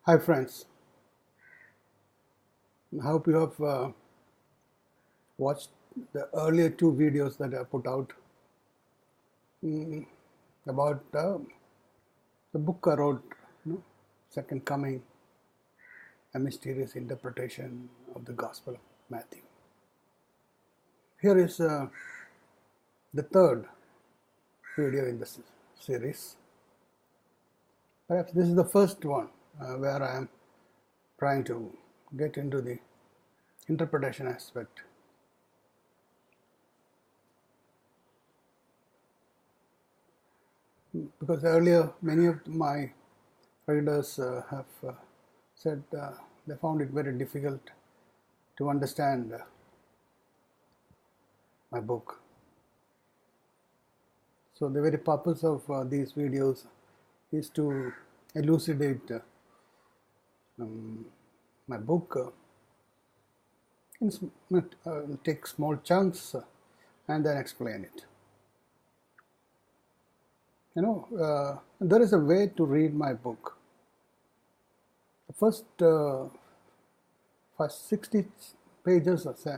Hi friends, I hope you have watched the earlier two videos that I put out about the book I wrote, Second Coming, a mysterious interpretation of the Gospel of Matthew. Here is the third video in this series. Perhaps this is the first one where I am trying to get into the interpretation aspect. Because earlier many of my readers have said they found it very difficult to understand my book. So the very purpose of these videos is to elucidate my book take small chunks and then explain it. There is a way to read my book. The first 60 pages or say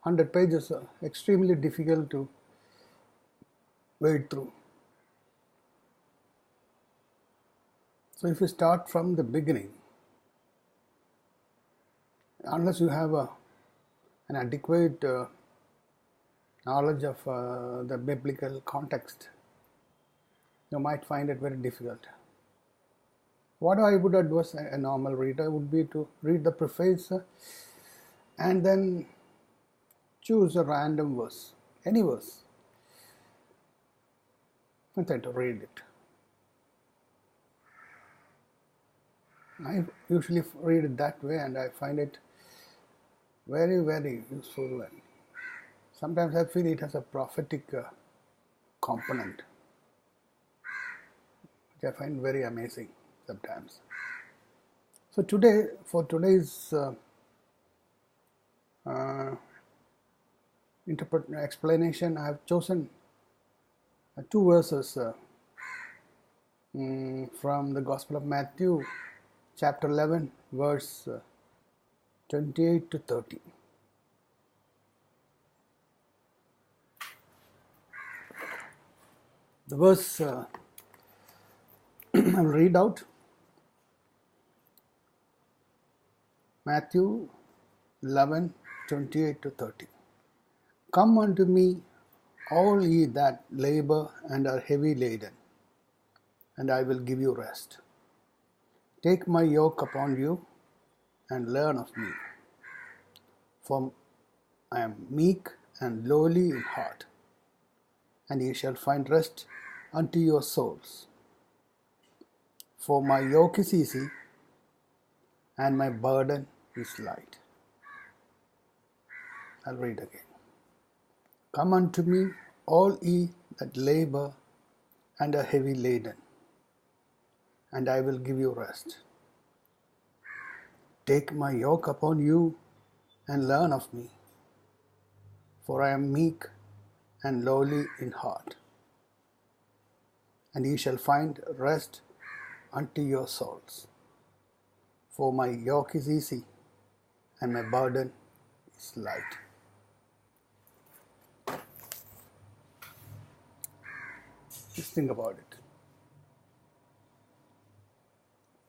100 pages are extremely difficult to wade through. So if you start from the beginning, unless you have an adequate knowledge of the biblical context, you might find it very difficult. What I would advise a normal reader would be to read the preface and then choose a random verse, any verse, and try to read it. I usually read it that way and I find it very, very useful. And sometimes I feel it has a prophetic component, which I find very amazing sometimes. So today, for today's explanation, I have chosen two verses from the Gospel of Matthew, chapter 11, verse 28 to 30. The verse I will read out. Matthew 11, 28 to 30. Come unto me, all ye that labor and are heavy laden, and I will give you rest. Take my yoke upon you and learn of me, for I am meek and lowly in heart, and ye shall find rest unto your souls. For my yoke is easy and my burden is light. I'll read again. Come unto me, all ye that labor and are heavy laden, and I will give you rest. Take my yoke upon you and learn of me, for I am meek and lowly in heart, and ye shall find rest unto your souls. For my yoke is easy and my burden is light. Just think about it.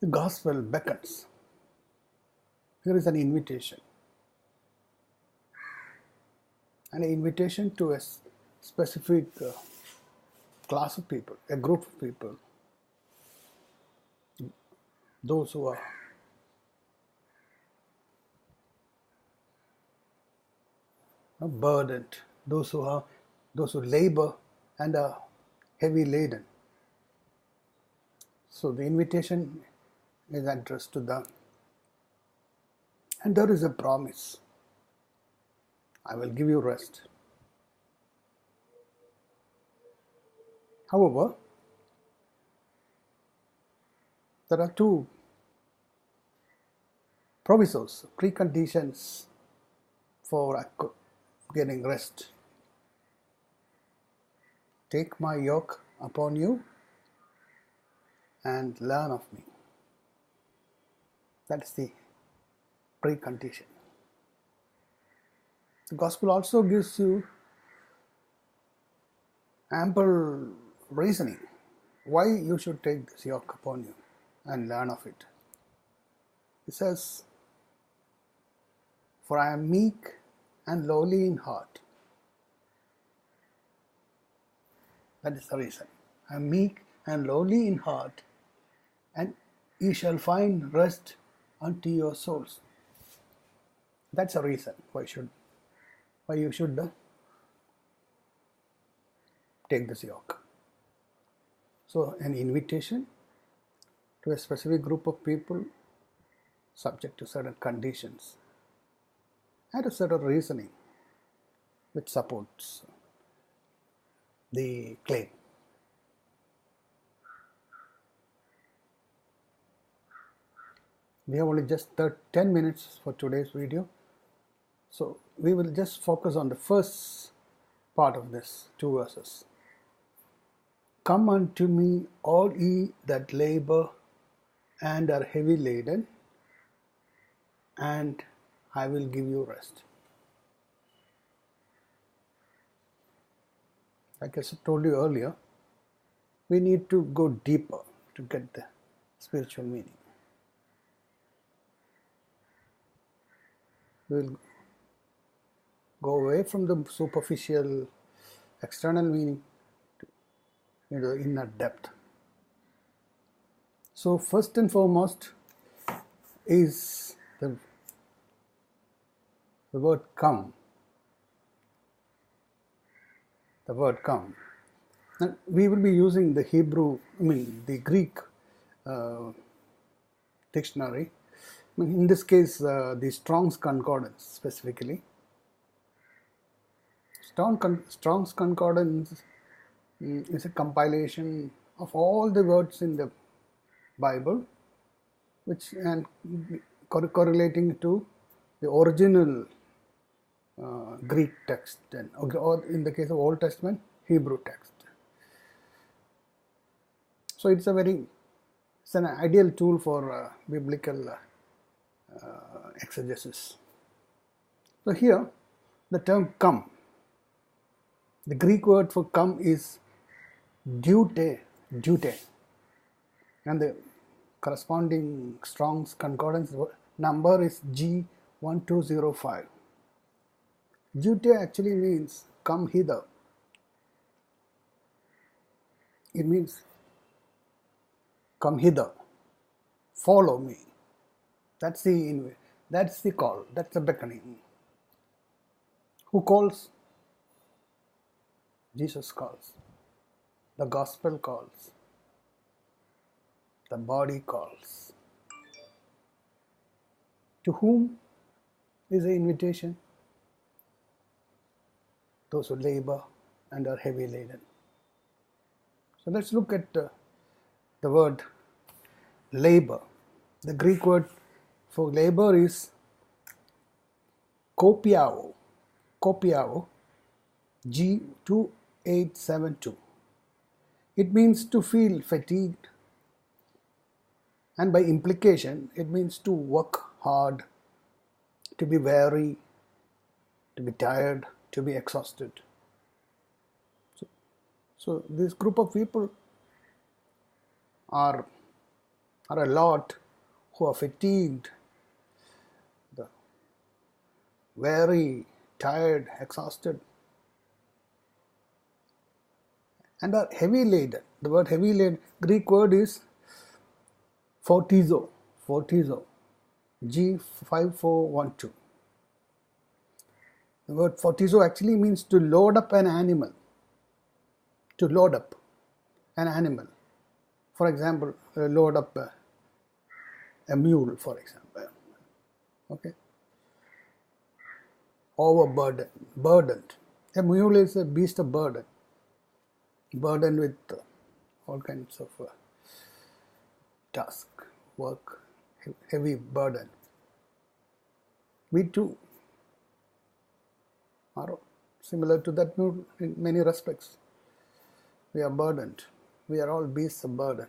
The gospel beckons. Here is an invitation. An invitation to a specific class of people, a group of people. Those who are burdened, those who labor and are heavy laden. So the invitation is addressed to them. And there is a promise. I will give you rest. However, there are two provisos, preconditions for getting rest. Take my yoke upon you and learn of me. That's the precondition. The gospel also gives you ample reasoning why you should take this yoke upon you and learn of it. It says, "For I am meek and lowly in heart." That is the reason. I am meek and lowly in heart, and ye shall find rest unto your souls. That's a reason why you should take this yoke. So an invitation to a specific group of people subject to certain conditions and a certain reasoning which supports the claim. We have only just 10 minutes for today's video, so we will just focus on the first part of this 2 verses. "Come unto me, all ye that labor and are heavy laden, and I will give you rest." Like I told you earlier, we need to go deeper to get the spiritual meaning. We will go away from the superficial, external meaning into the inner depth. So first and foremost is the word "come." The word "come." And we will be using the the Greek dictionary. In this case, the Strong's Concordance specifically. Strong's Concordance is a compilation of all the words in the Bible, which and correlating to the original Greek text, or in the case of Old Testament, Hebrew text. So it's an ideal tool for biblical exegesis. So here, the term "come," the Greek word for "come" is "dute," and the corresponding Strong's Concordance number is G1205. Dute actually means "come hither." It means "come hither, follow me." That's the call, that's the beckoning. Who calls? Jesus calls. The gospel calls. The body calls. To whom is the invitation? Those who labor and are heavy laden. So let's look at the word labor. The Greek word for labor is kopiao, G2872. It means to feel fatigued, and by implication, it means to work hard, to be weary, to be tired, to be exhausted. So this group of people are a lot who are fatigued, weary, tired, exhausted, and are heavy laden. The word heavy laden, Greek word is fortizo, G5412. The word fortizo actually means to load up an animal. To load up an animal. For example, load up a mule, for example. Okay. Burdened. A mule is a beast of burden. Burdened with all kinds of task, work, heavy burden. We too are similar to that mule in many respects. We are burdened. We are all beasts of burden.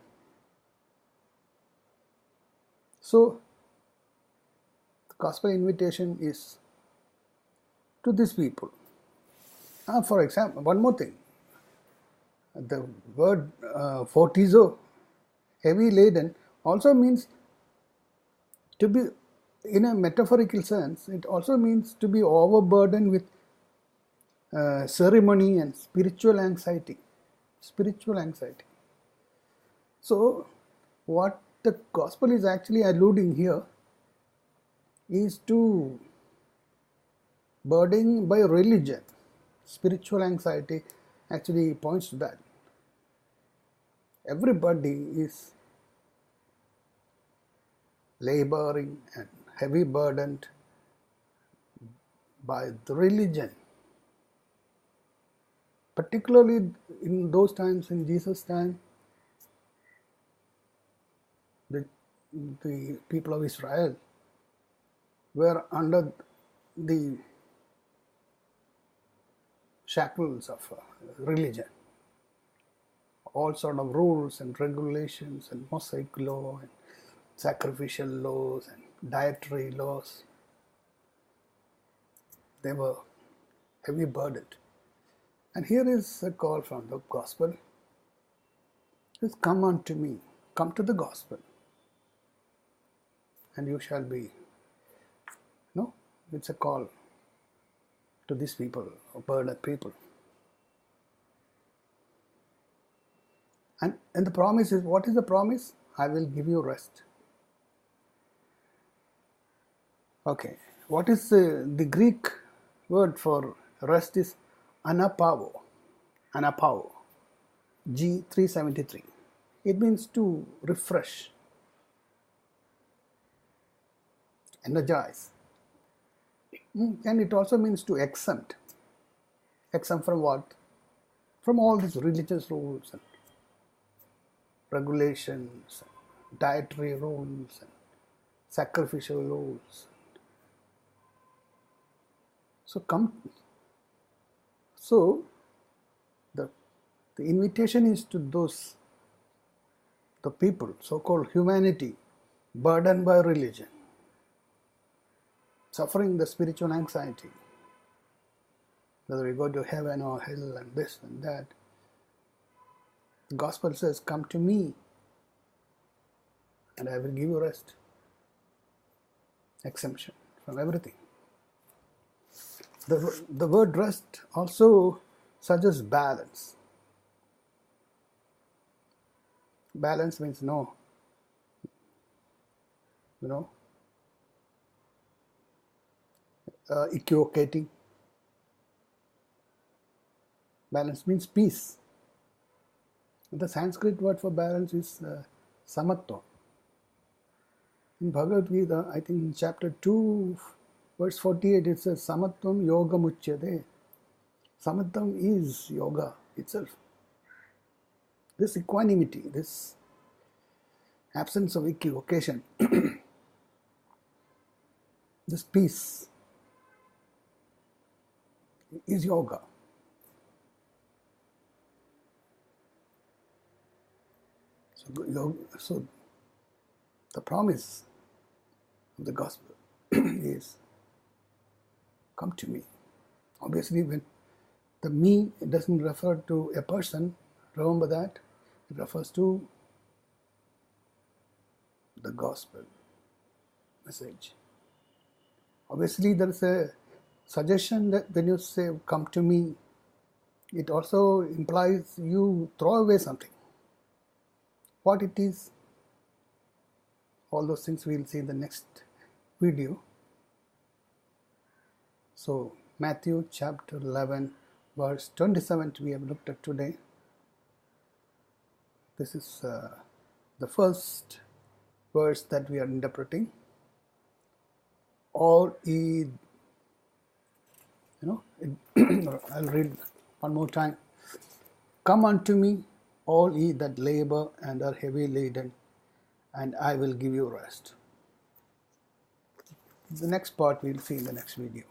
So gospel invitation is to these people. For example, one more thing. The word fortizo, heavy laden, also means to be, in a metaphorical sense, it also means to be overburdened with ceremony and spiritual anxiety. Spiritual anxiety. So, what the gospel is actually alluding here is to burden by religion. Spiritual anxiety actually points to that. Everybody is laboring and heavy burdened by the religion. Particularly in those times, in Jesus' time, the people of Israel were under the shackles of religion. All sort of rules and regulations and Mosaic law and sacrificial laws and dietary laws. They were heavy burdened. And here is a call from the gospel. Just come unto me. Come to the gospel. And you shall be. No, it's a call to these people, burdened people. And the promise is, what is the promise? I will give you rest. Okay, what is the Greek word for rest is anapao, G373. It means to refresh, energize. And it also means to exempt. Exempt from what? From all these religious rules and regulations, and dietary rules, and sacrificial rules. So the invitation is to the people, so-called humanity, burdened by religion, suffering the spiritual anxiety, whether we go to heaven or hell and this and that. The gospel says, come to me and I will give you rest, exemption from everything. The word rest also suggests balance. Balance means equivocating. Balance means peace. The Sanskrit word for balance is samatva. In Bhagavad Gita, I think in chapter 2, verse 48, it says, Samatvam yoga muchyate. Samatvam is yoga itself. This equanimity, this absence of equivocation, this peace is yoga. So the promise of the gospel is, come to me. Obviously, when the me, it doesn't refer to a person, remember that. It refers to the gospel message. Obviously, there is a suggestion that when you say, come to me, it also implies you throw away something. What it is, all those things we'll see in the next video. So, Matthew chapter 11, verse 27 we have looked at today. This is the first verse that we are interpreting. All ye, I'll read one more time. Come unto me, all ye that labor and are heavy laden, and I will give you rest. The next part we'll see in the next video.